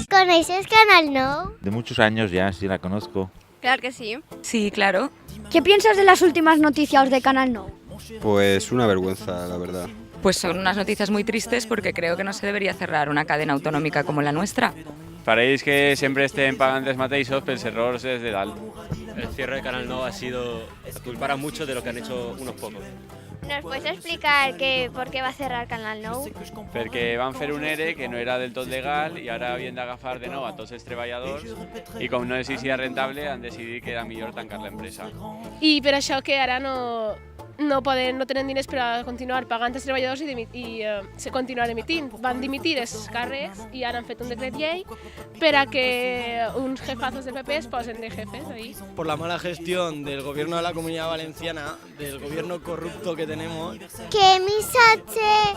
¿Conoces Canal Nou? De muchos años ya, sí la conozco. Claro que sí. Sí, claro. ¿Qué piensas de las últimas noticias de Canal Nou? Pues una vergüenza, la verdad. Pues son unas noticias muy tristes porque creo que no se debería cerrar una cadena autonòmica com la nuestra. Pareix que sempre estem pagant els mateixos pels errors des de dalt. El cierre de Canal Nou ha sido culpar a muchos de lo que han hecho unos pocos. ¿Nos puedes explicar por qué va a cerrar Canal Nou? Perquè van fer un ERE que no era del tot legal i ara havien d'agafar de nou a tots els treballadors i com no els era rentable han decidit que era millor tancar l'empresa. I per això que ara no tenen diners per a continuar pagant els treballadors i continuar emitint. Van dimitir els càrrecs i ara han fet un decret llei per a que uns jefazos del PP es posen de jefes ahí. Por la mala gestión del gobierno de la Comunidad Valenciana, del gobierno corrupto que tenemos. Què missatge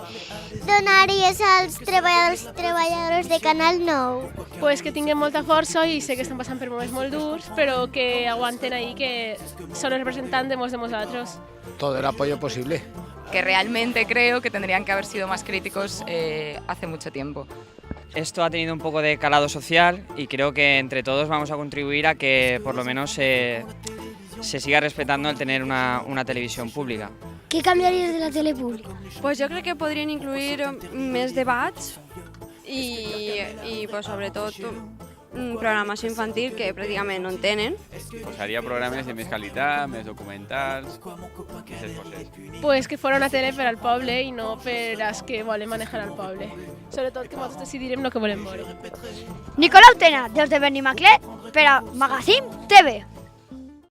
donaries als treballadors i treballadores de Canal Nou? Pues que tinguin molta força i sé que estan passant per moments molt durs, però que aguanten ahí, que són els representants de molts de nosaltres. Todo el apoyo posible. Que realmente creo que tendrían que haber sido más críticos hace mucho tiempo. Esto ha tenido un poco de calado social y creo que entre todos vamos a contribuir a que por lo menos se siga respetando el tener una televisión pública. ¿Qué cambiarías de la tele pública? Pues jo crec que podrien incluir més debats i pues, sobretot programació infantil que pràcticament no en tenen. Posaria programes de més qualitat, més documentals, aquestes coses. Pues que fora una tele per al poble i no per als que volen manejar al poble. Sobretot que nosaltres decidirem el que volem veure. Nicolau Tena, des de Benimaclet, per a Magazine TV.